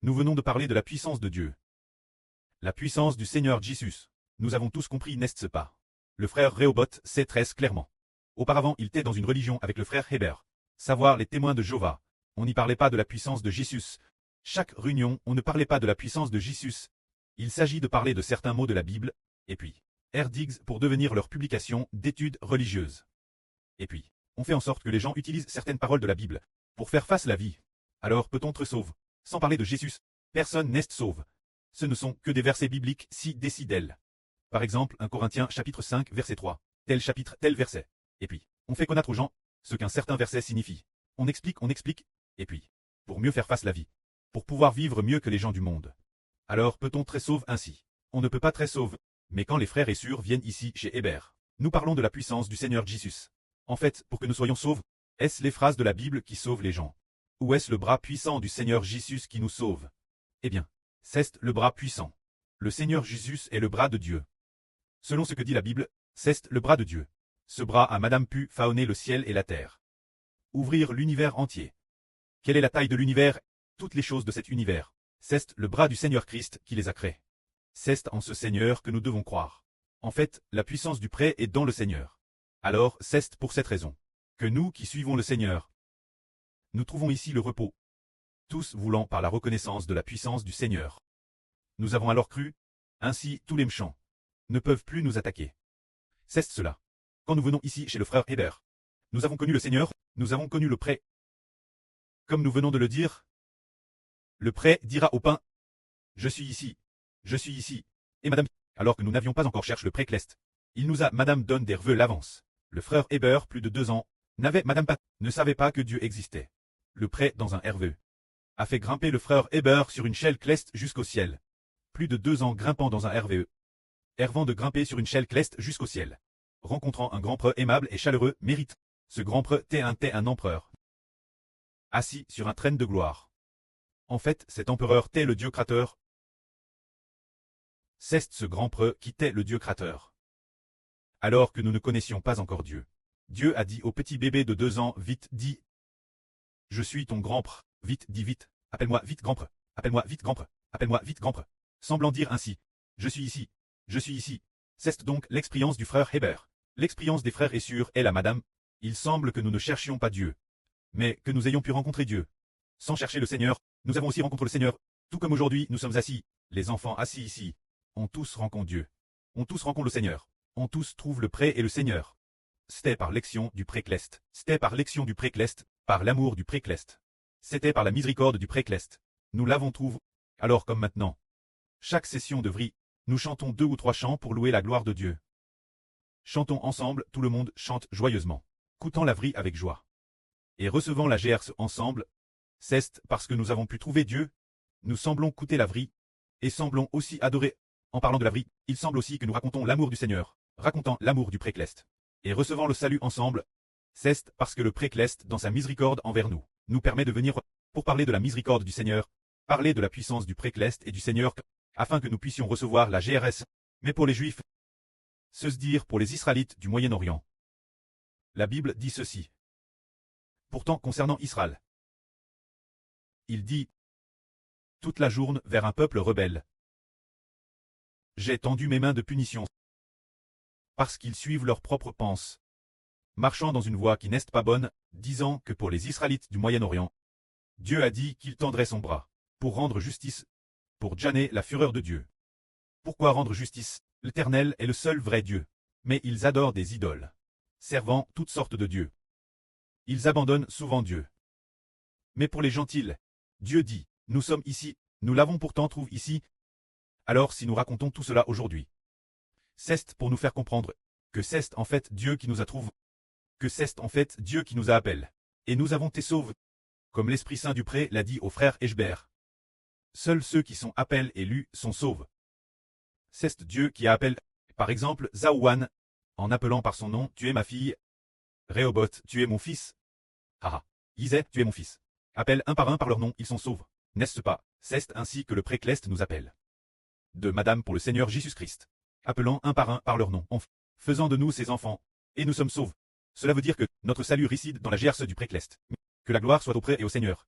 Nous venons de parler de la puissance de Dieu. La puissance du Seigneur Jésus. Nous avons tous compris, n'est-ce pas? Le frère Rehoboth sait très clairement. Auparavant, il était dans une religion avec le frère Heber. Savoir les témoins de Jéhovah. On n'y parlait pas de la puissance de Jésus. Chaque réunion, on ne parlait pas de la puissance de Jésus. Il s'agit de parler de certains mots de la Bible, et puis, Diggs pour devenir leur publication d'études religieuses. Et puis, on fait en sorte que les gens utilisent certaines paroles de la Bible pour faire face à la vie. Alors peut-on être sauve? Sans parler de Jésus, personne n'est sauve. Ce ne sont que des versets bibliques si décidels. Par exemple, 1 Corinthiens chapitre 5 verset 3, tel chapitre, tel verset. Et puis, on fait connaître aux gens ce qu'un certain verset signifie. On explique, et puis, pour mieux faire face à la vie, pour pouvoir vivre mieux que les gens du monde. Alors peut-on très sauve ainsi? On ne peut pas très sauve, mais quand les frères et sœurs viennent ici chez Heber, nous parlons de la puissance du Seigneur Jésus. En fait, pour que nous soyons sauves, est-ce les phrases de la Bible qui sauvent les gens? Ou est-ce le bras puissant du Seigneur Jésus qui nous sauve? Eh bien, c'est le bras puissant. Le Seigneur Jésus est le bras de Dieu. Selon ce que dit la Bible, c'est le bras de Dieu. Ce bras a Madame pu façonner le ciel et la terre. Ouvrir l'univers entier. Quelle est la taille de l'univers? Toutes les choses de cet univers. C'est le bras du Seigneur Christ qui les a créées. C'est en ce Seigneur que nous devons croire. En fait, la puissance du prêt est dans le Seigneur. Alors, c'est pour cette raison que nous qui suivons le Seigneur, nous trouvons ici le repos, tous voulant par la reconnaissance de la puissance du Seigneur. Nous avons alors cru, ainsi tous les méchants ne peuvent plus nous attaquer. C'est cela. Quand nous venons ici chez le frère Heber, nous avons connu le Seigneur, nous avons connu le prêt. Comme nous venons de le dire, le prêt dira au pain, je suis ici, et madame, alors que nous n'avions pas encore cherché le prêt cleste. Il nous a, madame donne des reveux l'avance. Le frère Heber, plus de 2 ans, n'avait madame pas, ne savait pas que Dieu existait. Le prêt dans un RVE a fait grimper le frère Heber sur une chaîne cleste jusqu'au ciel. Plus de 2 ans grimpant dans un RVE. Hervant de grimper sur une chaîne cleste jusqu'au ciel. Rencontrant un grand preux aimable et chaleureux, mérite. Ce grand preux t'est un empereur. Assis sur un trône de gloire. En fait, cet empereur t'est le Dieu créateur. C'est ce grand preux qui t'est le Dieu créateur. Alors que nous ne connaissions pas encore Dieu. Dieu a dit au petit bébé de 2 ans, vite, dis. Je suis ton grand preux, vite, dis vite, appelle-moi vite grand preux, appelle-moi vite grand preux, appelle-moi vite grand preux. Semblant dire ainsi, je suis ici. C'est donc l'expérience du frère Heber. L'expérience des frères et sœurs est la madame. Il semble que nous ne cherchions pas Dieu, mais que nous ayons pu rencontrer Dieu. Sans chercher le Seigneur, nous avons aussi rencontré le Seigneur. Tout comme aujourd'hui, nous sommes assis, les enfants assis ici. On tous rencontre Dieu. On tous rencontre le Seigneur. On tous trouve le prêt et le Seigneur. C'était par l'élection du précleste. C'était par l'élection du précleste, par l'amour du précleste. C'était par la miséricorde du précleste. Nous l'avons trouvé. Alors comme maintenant. Chaque session de vrille, nous chantons 2 ou 3 chants pour louer la gloire de Dieu. Chantons ensemble, tout le monde chante joyeusement, coûtant la vrille avec joie. Et recevant la GRS ensemble, c'est parce que nous avons pu trouver Dieu, nous semblons coûter la vrille, et semblons aussi adorer. En parlant de la vrille, il semble aussi que nous racontons l'amour du Seigneur, racontant l'amour du précleste. Et recevant le salut ensemble, c'est parce que le précleste, dans sa miséricorde envers nous, nous permet de venir pour parler de la miséricorde du Seigneur, parler de la puissance du précleste et du Seigneur, afin que nous puissions recevoir la GRS. Mais pour les Juifs, se dire pour les Israélites du Moyen-Orient. La Bible dit ceci. Pourtant concernant Israël, il dit toute la journée vers un peuple rebelle. J'ai tendu mes mains de punition, parce qu'ils suivent leurs propres pensées, marchant dans une voie qui n'est pas bonne, disant que pour les Israélites du Moyen-Orient, Dieu a dit qu'il tendrait son bras, pour rendre justice, pour Jané la fureur de Dieu. Pourquoi rendre justice? L'Éternel est le seul vrai Dieu. Mais ils adorent des idoles, servant toutes sortes de dieux. Ils abandonnent souvent Dieu. Mais pour les gentils, Dieu dit, nous sommes ici, nous l'avons pourtant trouvé ici. Alors si nous racontons tout cela aujourd'hui, c'est pour nous faire comprendre que c'est en fait Dieu qui nous a trouvés, que c'est en fait Dieu qui nous a appelés, et nous avons été sauvés, comme l'Esprit Saint du Pré l'a dit au frère Eshber. Seuls ceux qui sont appelés et lus sont sauvés. C'est Dieu qui appelle, par exemple, Zaouan, en appelant par son nom, tu es ma fille. Rehoboth, tu es mon fils. Haha. Isais, tu es mon fils. Appelle un par leur nom, ils sont sauvés. N'est-ce pas? C'est ainsi que le précleste nous appelle. De Madame pour le Seigneur Jésus-Christ. Appelant un par leur nom, en faisant de nous ses enfants, et nous sommes sauvés. Cela veut dire que notre salut réside dans la GRS du précleste. Que la gloire soit auprès et au Seigneur.